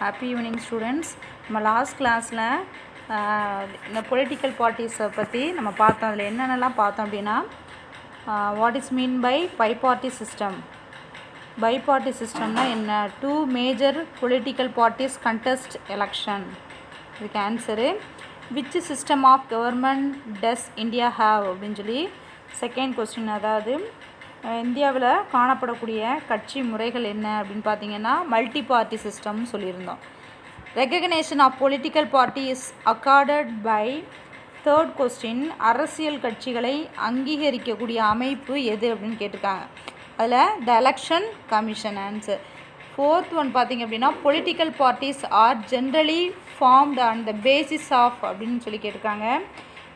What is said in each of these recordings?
Happy evening students. நம்ம last கிளாஸில் இந்த பொலிட்டிக்கல் பார்ட்டிஸை பற்றி நம்ம பார்த்தோம். அதில் என்னென்னலாம் பார்த்தோம் அப்படின்னா what is mean by biparty system. Biparty சிஸ்டம்னா என்ன? 2 major political parties contest election. இதுக்கு answer which system of government does India have அப்படின்னு சொல்லி செகண்ட் கொஸ்டின். அதாவது இந்தியாவில் காணப்படக்கூடிய கட்சி முறைகள் என்ன அப்படின்னு பார்த்தீங்கன்னா மல்டி பார்ட்டி சிஸ்டம்னு சொல்லியிருந்தோம். Recognition of political party is accorded by third question. அரசியல் கட்சிகளை அங்கீகரிக்கக்கூடிய அமைப்பு எது அப்படின்னு கேட்டிருக்காங்க. அதில் the election commission answer. Fourth one பார்த்திங்க அப்படின்னா political parties are generally formed on the basis of அப்படின்னு சொல்லி கேட்டிருக்காங்க.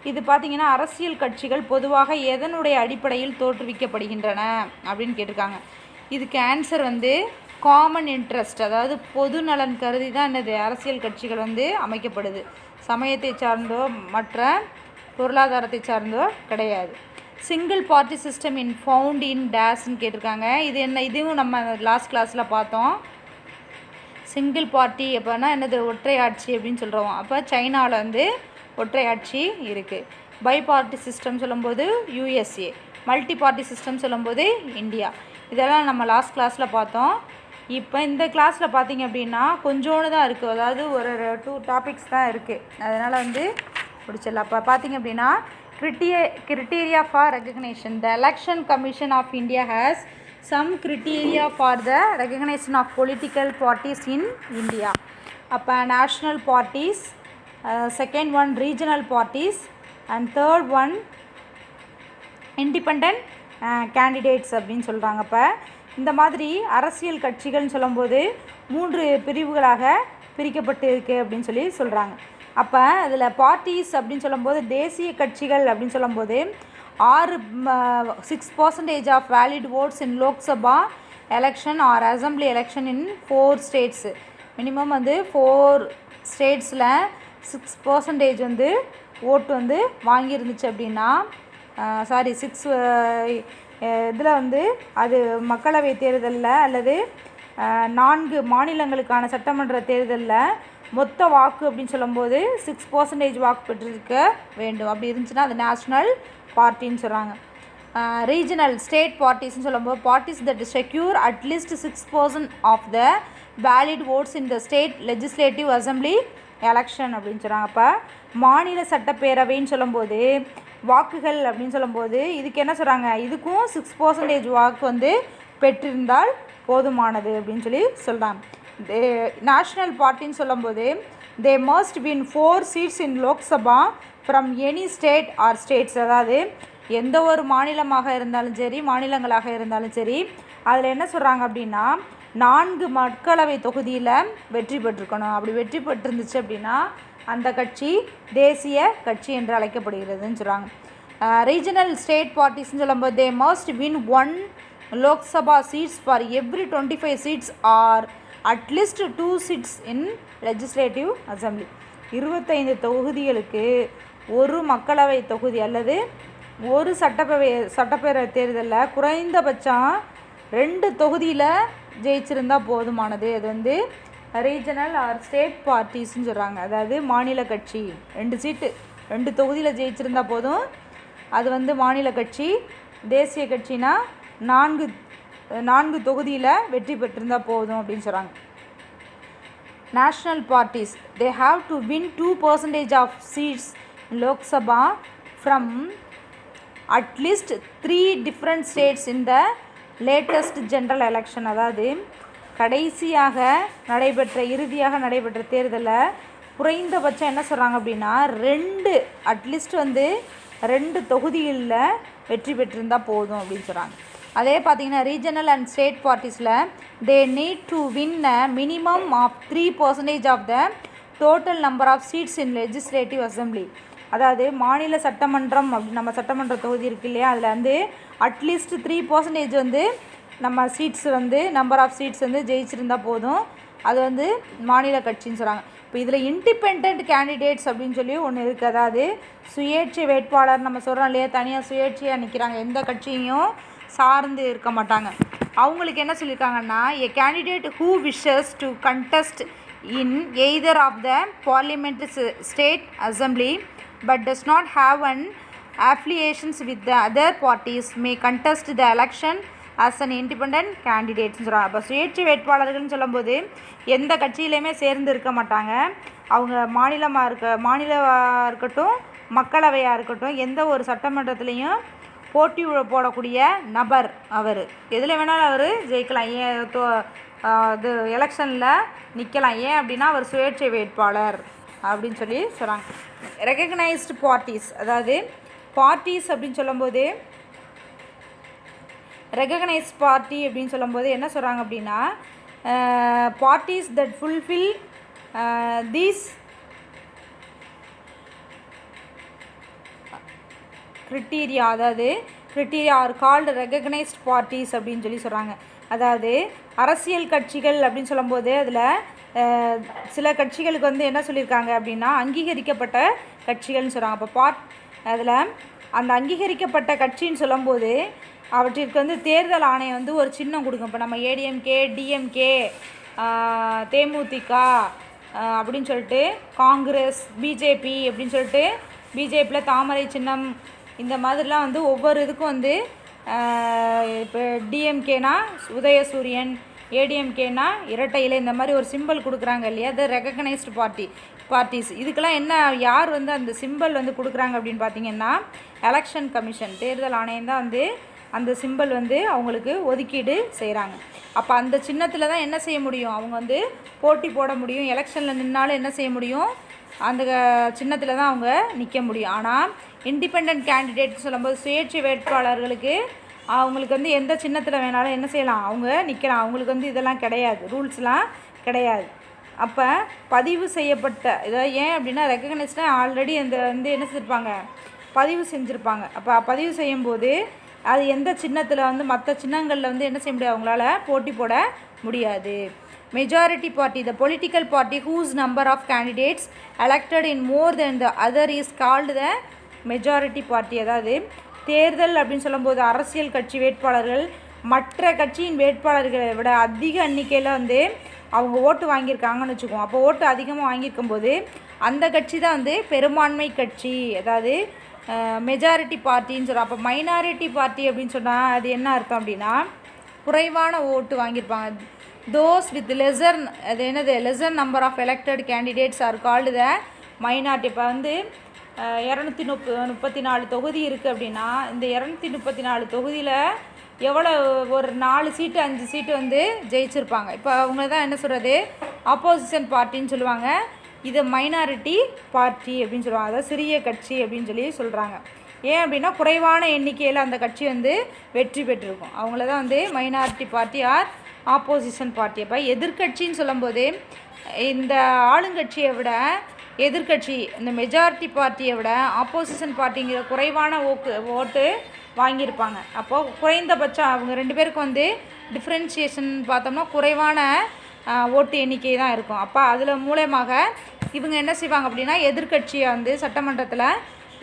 இது பார்த்திங்கன்னா அரசியல் கட்சிகள் பொதுவாக எதனுடைய அடிப்படையில் தோற்றுவிக்கப்படுகின்றன அப்படின்னு கேட்டிருக்காங்க. இதுக்கு ஆன்சர் காமன் இன்ட்ரெஸ்ட், அதாவது பொது நலன் கருதி தான் என்னது அரசியல் கட்சிகள் அமைக்கப்படுது. சமயத்தை சார்ந்தோ மற்ற பொருளாதாரத்தை சார்ந்தோ கிடையாது. Single party system in found in டேஸ்ன்னு கேட்டிருக்காங்க. இது என்ன? இதுவும் நம்ம லாஸ்ட் கிளாஸில் பார்த்தோம். சிங்கிள் பார்ட்டி அப்போனா என்னது ஒற்றை ஆட்சி அப்படின்னு சொல்கிறோம். அப்போ சைனாவில் ஒற்றை ஆட்சி இருக்குது. பை பார்ட்டி சிஸ்டம் சொல்லும்போது யூஎஸ்ஏ, மல்டி பார்ட்டி சிஸ்டம் சொல்லும்போது இந்தியா. இதெல்லாம் நம்ம லாஸ்ட் கிளாஸில் பார்த்தோம். இப்போ இந்த கிளாஸில் பார்த்திங்க அப்படின்னா கொஞ்சோண்டு தான் இருக்குது, அதாவது ஒரு 2 டாபிக்ஸ் தான் இருக்குது. அதனால் முடிச்சிடலாம். அப்போ பார்த்திங்க அப்படின்னா criteria for recognition. The Election Commission of India has some criteria for the recognition of political parties in India. அப்போ national parties, second one regional parties, and third one independent candidates அப்படின்னு சொல்கிறாங்க. அப்போ இந்த மாதிரி அரசியல் கட்சிகள்னு சொல்லும்போது 3 பிரிவுகளாக பிரிக்கப்பட்டு இருக்குது அப்படின்னு சொல்லி சொல்கிறாங்க. அப்போ அதில் பார்ட்டிஸ் அப்படின்னு சொல்லும்போது தேசிய கட்சிகள் அப்படின்னு சொல்லும்போது 6% of valid votes in Lok Sabha election or assembly election in 4 states. Minimum 4 ஸ்டேட்ஸில் 6% ஓட்டு வாங்கியிருந்துச்சு அப்படின்னா 6 இதில் அது மக்களவை தேர்தலில் அல்லது 4 மாநிலங்களுக்கான சட்டமன்ற தேர்தலில் மொத்த வாக்கு அப்படின்னு சொல்லும்போது 6% வாக்கு பெற்றிருக்க வேண்டும். அப்படி இருந்துச்சுன்னா அது நேஷ்னல் பார்ட்டின்னு சொல்கிறாங்க. ரீஜனல் ஸ்டேட் பார்ட்டிஸ்ன்னு சொல்லும்போது parties that secure at least 6% of the valid votes in the state legislative assembly election அப்படின்னு சொல்கிறாங்க. அப்போ மாநில சட்டப்பேரவைன்னு சொல்லும்போது வாக்குகள் அப்படின்னு சொல்லும்போது இதுக்கு என்ன சொல்கிறாங்க, இதுக்கும் 6% வாக்கு பெற்றிருந்தால் போதுமானது அப்படின்னு சொல்லி சொல்கிறாங்க. நேஷ்னல் பார்ட்டின்னு சொல்லும்போது they must win 4 seats in Lok Sabha from any state or states. அதாவது எந்த ஒரு மாநிலமாக இருந்தாலும் சரி, மாநிலங்களாக இருந்தாலும் சரி, அதில் என்ன சொல்கிறாங்க அப்படின்னா 4 மக்களவை தொகுதியில் வெற்றி பெற்றிருக்கணும். அப்படி வெற்றி பெற்றிருந்துச்சு அப்படின்னா அந்த கட்சி தேசிய கட்சி என்று அழைக்கப்படுகிறதுன்னு சொல்கிறாங்க. ரீஜனல் ஸ்டேட் பார்ட்டிஸ்ன்னு சொல்லும்போது they must win 1 Lok Sabha seats for every 25 seats or at least 2 seats in legislative assembly. 25 தொகுதிகளுக்கு ஒரு மக்களவை தொகுதி அல்லது ஒரு சட்டப்பேரவை தேர்தலில் குறைந்தபட்சம் 2 தொகுதியில் ஜெயிச்சிருந்தால் போதுமானது. அது ரீஜனல் ஆர் ஸ்டேட் பார்ட்டிஸ்ன்னு சொல்கிறாங்க. அதாவது மாநில கட்சி 2 தொகுதியில் ஜெயிச்சிருந்தால் போதும், அது மாநில கட்சி. தேசிய கட்சினா 4 தொகுதியில் வெற்றி பெற்றிருந்தால் போதும் அப்படின்னு சொல்கிறாங்க. National parties they have to win 2% of seats Lok Sabha from at least 3 different states in the latest general election. அதாவது இறுதியாக நடைபெற்ற தேர்தலில் குறைந்தபட்சம் என்ன சொல்கிறாங்க அப்படின்னா அட்லீஸ்ட் 2 தொகுதிகளில் வெற்றி பெற்றிருந்தால் போதும் அப்படின்னு சொல்கிறாங்க. அதே பார்த்திங்கன்னா ரீஜனல் அண்ட் ஸ்டேட் பார்ட்டிஸில் they need to win a minimum of 3% of the total number of seats in legislative assembly. அதாவது மாநில சட்டமன்றம் நம்ம சட்டமன்ற தொகுதி இருக்குது இல்லையா, அதில் அட்லீஸ்ட் 3% நம்ம சீட்ஸ் நம்பர் ஆஃப் சீட்ஸ் ஜெயிச்சிருந்தால் போதும், அது மாநில கட்சின்னு சொல்கிறாங்க. இப்போ இதில் இண்டிபெண்ட் கேண்டிடேட்ஸ் அப்படின்னு சொல்லி ஒன்று இருக்குது. அதாவது சுயேட்சை வேட்பாளர் நம்ம சொல்கிறோம் இல்லையா, தனியாக சுயேட்சையாக நிற்கிறாங்க, எந்த கட்சியும் சார்ந்து இருக்க மாட்டாங்க. அவங்களுக்கு என்ன சொல்லியிருக்காங்கன்னா, எ candidate who wishes to contest in either of the parliamentary state assembly but does not have an affiliations with the other parties may contest the election as an independent candidate சொல்கிறாங்க. அப்போ சுயேட்சை வேட்பாளர்கள்னு சொல்லும்போது எந்த கட்சியிலையுமே சேர்ந்து இருக்க மாட்டாங்க. அவங்க மாநிலமாக இருக்கட்டும், மக்களவையாக இருக்கட்டும், எந்த ஒரு சட்டமன்றத்துலேயும் போட்டி போடக்கூடிய நபர். அவர் எதில் வேணாலும் அவர் ஜெயிக்கலாம். இது எலெக்ஷனில் நிற்கலாம். ஏன் அப்படின்னா அவர் சுயேட்சை வேட்பாளர் அப்படின்னு சொல்லி சொல்கிறாங்க. ரெகக்னைஸ்டு பார்ட்டிஸ், அதாவது பார்ட்டிஸ் அப்படின்னு சொல்லும்போது ரெகக்னைஸ்ட் பார்ட்டி அப்படின்னு சொல்லும்போது என்ன சொல்கிறாங்க அப்படின்னா parties that fulfil these criteria, அதாவது criteria are called recognised parties அப்படின்னு சொல்லி சொல்கிறாங்க. அதாவது அரசியல் கட்சிகள் அப்படின்னு சொல்லும்போது அதில் சில கட்சிகளுக்கு வந்து என்ன சொல்லியிருக்காங்க அப்படின்னா அங்கீகரிக்கப்பட்ட கட்சிகள்னு சொல்கிறாங்க. அப்போ அதில் அந்த அங்கீகரிக்கப்பட்ட கட்சின்னு சொல்லும்போது அவற்றிற்கு வந்து தேர்தல் ஆணையம் வந்து ஒரு சின்னம் கொடுக்கும். இப்போ நம்ம ஏடிஎம்கே, டிஎம்கே, தேமுதிக அப்படின்னு சொல்லிட்டு, காங்கிரஸ், பிஜேபி அப்படின்னு சொல்லிட்டு, பிஜேபியில் தாமரை சின்னம், இந்த மாதிரிலாம் வந்து ஒவ்வொரு இதுக்கும் வந்து இப்போ டிஎம்கேனா உதயசூரியன், ஏடிஎம்கேனா இரட்டை இலை, இந்த மாதிரி ஒரு சிம்பிள் கொடுக்குறாங்க இல்லையா, அது ரெகக்னைஸ்டு பார்ட்டிஸ். இதுக்கெல்லாம் என்ன, யார் வந்து அந்த சிம்பிள் வந்து கொடுக்குறாங்க அப்படின்னு பார்த்தீங்கன்னா எலெக்ஷன் கமிஷன், தேர்தல் ஆணையம் தான் வந்து அந்த சிம்பிள் வந்து அவங்களுக்கு ஒதுக்கீடு செய்கிறாங்க. அப்போ அந்த சின்னத்தில் தான் என்ன செய்ய முடியும், அவங்க வந்து போட்டி போட முடியும். எலெக்ஷனில் நின்னாலும் என்ன செய்ய முடியும், அந்த சின்னத்தில் தான் அவங்க நிற்க முடியும். ஆனால் இண்டிபெண்ட் கேண்டிடேட்னு சொல்லும்போது சுயேட்சை வேட்பாளர்களுக்கு அவங்களுக்கு வந்து எந்த சின்னத்தில் வேணாலும் என்ன செய்யலாம், அவங்க நிற்கலாம். அவங்களுக்கு வந்து இதெல்லாம் கிடையாது, ரூல்ஸ்லாம் கிடையாது. அப்போ பதிவு செய்யப்பட்ட இதை ஏன் அப்படின்னா ரெகக்னைஸ்டாக ஆல்ரெடி அந்த வந்து என்ன செஞ்சுருப்பாங்க, பதிவு செஞ்சுருப்பாங்க. அப்போ பதிவு செய்யும்போது அது எந்த சின்னத்தில் வந்து மற்ற சின்னங்களில் வந்து என்ன செய்ய முடியாது, அவங்களால போட்டி போட முடியாது. Majority party, the political party whose number of candidates elected in more than the other is called the majority party. அதாவது தேர்தல் அப்படின்னு சொல்லும்போது அரசியல் கட்சி வேட்பாளர்கள் மற்ற கட்சியின் வேட்பாளர்களை விட அதிக எண்ணிக்கையில் வந்து அவங்க ஓட்டு வாங்கியிருக்காங்கன்னு வச்சுக்குவோம். அப்போ ஓட்டு அதிகமாக வாங்கியிருக்கும்போது அந்த கட்சி தான் வந்து பெரும்பான்மை கட்சி, அதாவது மெஜாரிட்டி பார்ட்டின்னு சொல்கிறோம். அப்போ மைனாரிட்டி பார்ட்டி அப்படின்னு சொன்னால் அது என்ன அர்த்தம் அப்படின்னா குறைவான ஓட்டு வாங்கியிருப்பாங்க. தோஸ் வித் லெசர், அது என்னது, lesser number of elected candidates are called the minority. இப்போ வந்து 234 தொகுதி இருக்குது அப்படின்னா இந்த 234 தொகுதியில் எவ்வளோ ஒரு 4 சீட்டு 5 சீட்டு வந்து ஜெயிச்சிருப்பாங்க. இப்போ அவங்க தான் என்ன சொல்கிறது, ஆப்போசிஷன் பார்ட்டின்னு சொல்லுவாங்க. இது மைனாரிட்டி பார்ட்டி அப்படின்னு சொல்லுவாங்க, அதாவது சிறிய கட்சி அப்படின்னு சொல்லி சொல்கிறாங்க. ஏன் அப்படின்னா குறைவான எண்ணிக்கையில் அந்த கட்சி வந்து வெற்றி பெற்றிருக்கும். அவங்கள தான் வந்து minority party R opposition party. அப்போ எதிர்கட்சின்னு சொல்லும்போது இந்த ஆளுங்கட்சியை விட எதிர்கட்சி, இந்த மெஜாரிட்டி பார்ட்டியை விட ஆப்போசிஷன் பார்ட்டிங்கிற குறைவான ஓட்டு வாங்கியிருப்பாங்க. அப்போது குறைந்தபட்சம் அவங்க 2 பேருக்கும் வந்து டிஃப்ரென்சியேஷன் பார்த்தோம்னா குறைவான ஓட்டு எண்ணிக்கை தான் இருக்கும். அப்போ அதில் மூலமாக இவங்க என்ன செய்வாங்க அப்படின்னா எதிர்கட்சியை வந்து சட்டமன்றத்தில்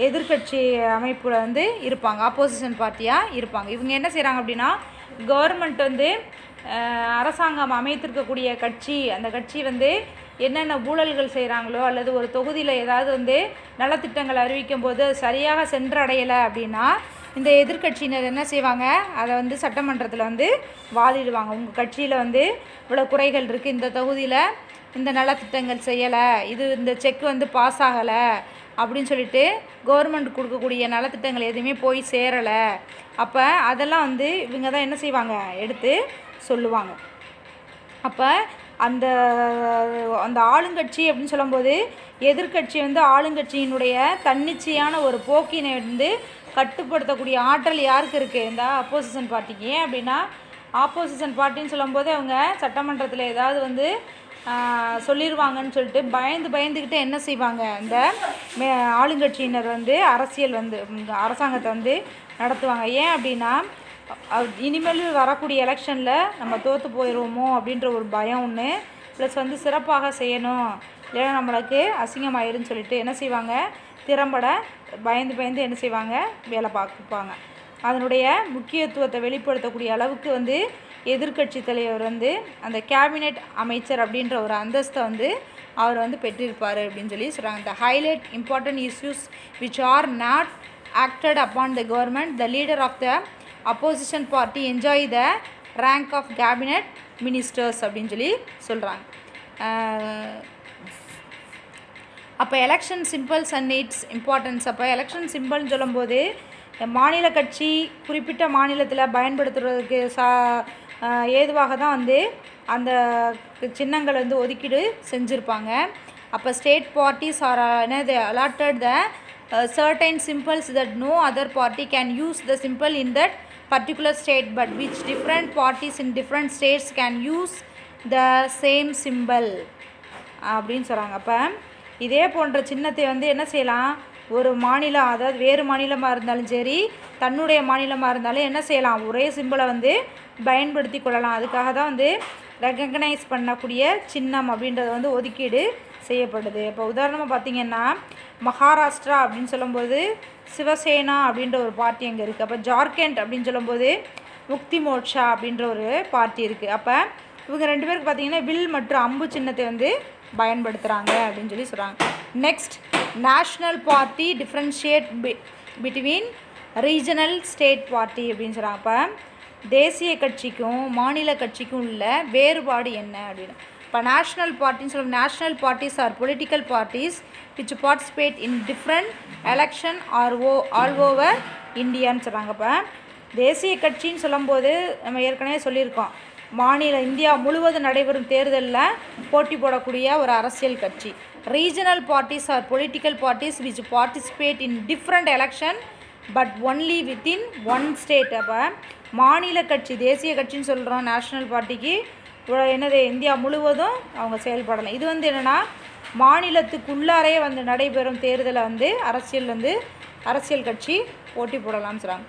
எதிர்கட்சி அமைப்பில் வந்து இருப்பாங்க, ஆப்போசிஷன் பார்ட்டியாக இருப்பாங்க. இவங்க என்ன செய்கிறாங்க அப்படின்னா கவர்மெண்ட் வந்து அரசாங்கம் அமைத்திருக்கக்கூடிய கட்சி, அந்த கட்சி வந்து என்னென்ன ஊழல்கள் செய்கிறாங்களோ அல்லது ஒரு தொகுதியில் ஏதாவது வந்து நலத்திட்டங்கள் அறிவிக்கும் போது சரியாக சென்றடையலை அப்படின்னா இந்த எதிர்கட்சியினர் என்ன செய்வாங்க, அதை வந்து சட்டமன்றத்தில் வந்து வாதிடுவாங்க. உங்கள் கட்சியில் வந்து இவ்வளோ குறைகள் இருக்குது, இந்த தொகுதியில் இந்த நலத்திட்டங்கள் செய்யலை, இந்த செக் வந்து பாஸ் ஆகலை அப்படின்னு சொல்லிட்டு கவர்மெண்ட் கொடுக்கக்கூடிய நலத்திட்டங்கள் எதுவுமே போய் சேரலை. அப்போ அதெல்லாம் வந்து இவங்க தான் என்ன செய்வாங்க, எடுத்து சொல்லுவாங்க. அப்போ அந்த ஆளுங்கட்சி அப்படின்னு சொல்லும்போது எதிர்கட்சி வந்து ஆளுங்கட்சியினுடைய தன்னிச்சையான ஒரு போக்கினை வந்து கட்டுப்படுத்தக்கூடிய ஆற்றல் யாருக்கு இருக்குது, இந்த ஆப்போசிஷன் பார்ட்டிக்கு. ஏன் அப்படின்னா ஆப்போசிஷன் பார்ட்டின்னு சொல்லும்போது அவங்க சட்டமன்றத்தில் ஏதாவது வந்து சொல்லிடுவாங்கன்னு சொல்லிட்டு பயந்துக்கிட்டு என்ன செய்வாங்க, இந்த ஆளுங்கட்சியினர் வந்து அரசியல் வந்து அரசாங்கத்தை வந்து நடத்துவாங்க. ஏன் அப்படின்னா இனிமேல் வரக்கூடிய எலெக்ஷனில் நம்ம தோற்று போயிடுவோமோ அப்படின்ற ஒரு பயம் ஒன்று, ப்ளஸ் வந்து சிறப்பாக செய்யணும், இல்லைன்னா நம்மளுக்கு அசிங்கமாயிருன்னு சொல்லிட்டு என்ன செய்வாங்க, திறம்பட பயந்து என்ன செய்வாங்க, வேலை பார்ப்பாங்க. அதனுடைய முக்கியத்துவத்தை வெளிப்படுத்தக்கூடிய அளவுக்கு வந்து எதிர்க்கட்சி தலைவர் வந்து அந்த கேபினெட் அமைச்சர் அப்படின்ற ஒரு அந்தஸ்தை வந்து அவர் வந்து பெற்றிருப்பார் அப்படின்னு சொல்லி சொல்கிறாங்க. The highlight important issues which are not acted upon the government the leader of the opposition party enjoy the rank of cabinet ministers அப்படின்னு சொல்லி சொல்கிறாங்க. அப்போ election symbols and its importance. அப்போ எலெக்ஷன் சிம்பிள்னு சொல்லும்போது மாநில கட்சி குறிப்பிட்ட மாநிலத்தில் பயன்படுத்துறதுக்கு ஏதுவாக தான் வந்து அந்த சின்னங்கள் வந்து ஒதுக்கீடு செஞ்சுருப்பாங்க. அப்போ ஸ்டேட் பார்ட்டிஸ் ஆர் என்னது allotted the certain symbols that no other party can use the symbol in that particular state but which different parties in different states can use the same symbol அப்படின்னு சொல்கிறாங்க. அப்போ இதே போன்ற சின்னத்தை வந்து என்ன செய்யலாம், ஒரு மாநிலம் அதாவது வேறு மாநிலமாக இருந்தாலும் சரி தன்னுடைய மாநிலமாக இருந்தாலும் என்ன செய்யலாம், ஒரே சிம்பிளை வந்து பயன்படுத்தி கொள்ளலாம். அதுக்காக தான் வந்து ரெகக்னைஸ் பண்ணக்கூடிய சின்னம் அப்படின்றது வந்து ஒதுக்கீடு செய்யப்படுது. இப்போ உதாரணமாக பார்த்திங்கன்னா மகாராஷ்டிரா அப்படின்னு சொல்லும்போது சிவசேனா அப்படின்ற ஒரு பார்ட்டி அங்கே இருக்குது. அப்போ ஜார்க்கண்ட் அப்படின்னு சொல்லும்போது முக்தி மோர்ச்சா அப்படின்ற ஒரு பார்ட்டி இருக்குது. அப்போ இவங்க ரெண்டு பேருக்கு பார்த்திங்கன்னா வில் மற்றும் அம்பு சின்னத்தை வந்து பயன்படுத்துகிறாங்க அப்படின்னு சொல்லி சொல்கிறாங்க. Next, national party differentiate between regional state party அப்படின்னு சொல்கிறாங்க. அப்போ தேசிய கட்சிக்கும் மாநில கட்சிக்கும் உள்ள வேறுபாடு என்ன அப்படின்னு. இப்போ நேஷ்னல் பார்ட்டின்னு சொல்லுவோம். National parties R political parties which participate in different election are all over இந்தியான்னு சொல்கிறாங்க. இப்போ தேசிய கட்சின்னு சொல்லும்போது நம்ம ஏற்கனவே சொல்லியிருக்கோம், இந்தியா முழுவதும் நடைபெறும் தேர்தலில் போட்டி போடக்கூடிய ஒரு அரசியல் கட்சி. Regional parties R political parties which participate in different election but only within one state. அப்போ மாநில கட்சி தேசிய கட்சின்னு சொல்கிறோம் நேஷ்னல் பார்ட்டிக்கு, என்னது இந்தியா முழுவதும் அவங்க செயல்படலாம். இது வந்து என்னென்னா மாநிலத்துக்குள்ளாரே வந்து நடைபெறும் தேர்தலை வந்து அரசியல் கட்சி போட்டி போடலாம்னு சொல்கிறாங்க.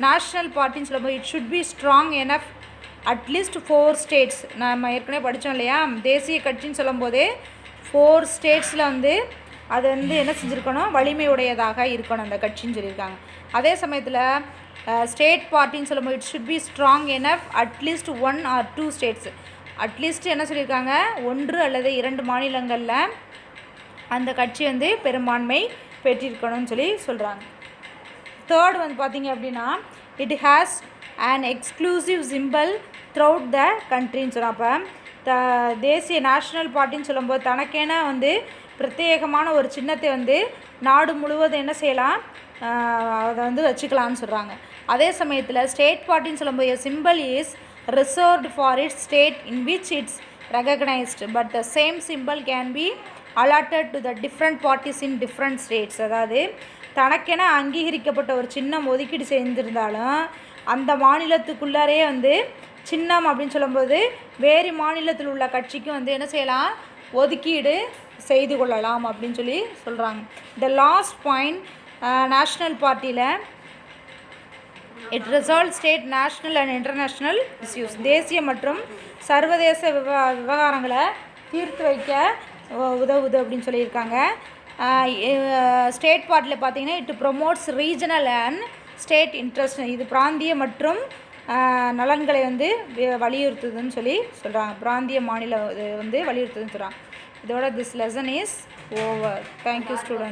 நேஷ்னல் பார்ட்டின்னு சொல்லும்போது it should be strong enough at least 4 states. நம்ம ஏற்கனவே படித்தோம் இல்லையா, தேசிய கட்சின்னு சொல்லும்போதே 4 ஸ்டேட்ஸில் வந்து அது வந்து என்ன செஞ்சுருக்கணும், வலிமையுடையதாக இருக்கணும் அந்த கட்சின்னு சொல்லியிருக்காங்க. அதே சமயத்தில் ஸ்டேட் பார்ட்டின்னு சொல்லும்போது it should be strong enough at least 1 or 2 states. At least என்ன சொல்லியிருக்காங்க, 1 அல்லது 2 மாநிலங்களில் அந்த கட்சி வந்து பெரும்பான்மை பெற்றிருக்கணும்னு சொல்லி சொல்கிறாங்க. தேர்ட் வந்து பார்த்திங்க அப்படின்னா it has an exclusive symbol throughout the countryன்னு சொல்கிறோம். அப்போ தேசிய நேஷ்னல் பார்ட்டின்னு சொல்லும்போது தனக்கேன வந்து பிரத்யேகமான ஒரு சின்னத்தை வந்து நாடு முழுவதும் என்ன செய்யலாம், அதை வந்து வச்சுக்கலான்னு சொல்கிறாங்க. அதே சமயத்தில் ஸ்டேட் பார்ட்டின்னு சொல்லும்போது simple is reserved for it's state in which it's recognised but the same simple can be allotted to the different parties in different states. அதாவது தனக்கென அங்கீகரிக்கப்பட்ட ஒரு சின்னம் ஒதுக்கீடு செய்திருந்தாலும் அந்த மாநிலத்துக்குள்ளாரே வந்து சின்னம் அப்படின்னு சொல்லும்போது வேறு மாநிலத்தில் உள்ள கட்சிக்கும் வந்து என்ன செய்யலாம், ஒதுக்கீடு செய்து கொள்ளலாம் அப்படின்னு சொல்லி சொல்கிறாங்க. த லாஸ்ட் பாயிண்ட், நேஷ்னல் பார்ட்டியில் it resolve state national and international issues. தேசிய மற்றும் சர்வதேச விவகாரங்களை தீர்த்து வைக்க உதவுது அப்படின்னு சொல்லியிருக்காங்க. ஸ்டேட் பார்ட்டியில் பார்த்திங்கன்னா it promotes regional and state interest. இது பிராந்திய மற்றும் நலன்களை வந்து வலியுறுத்துதுன்னு சொல்லி சொல்கிறாங்க. பிராந்திய மாநில வந்து வலியுறுத்துதுன்னு சொல்கிறாங்க. இதோட this lesson is over. Thank you student.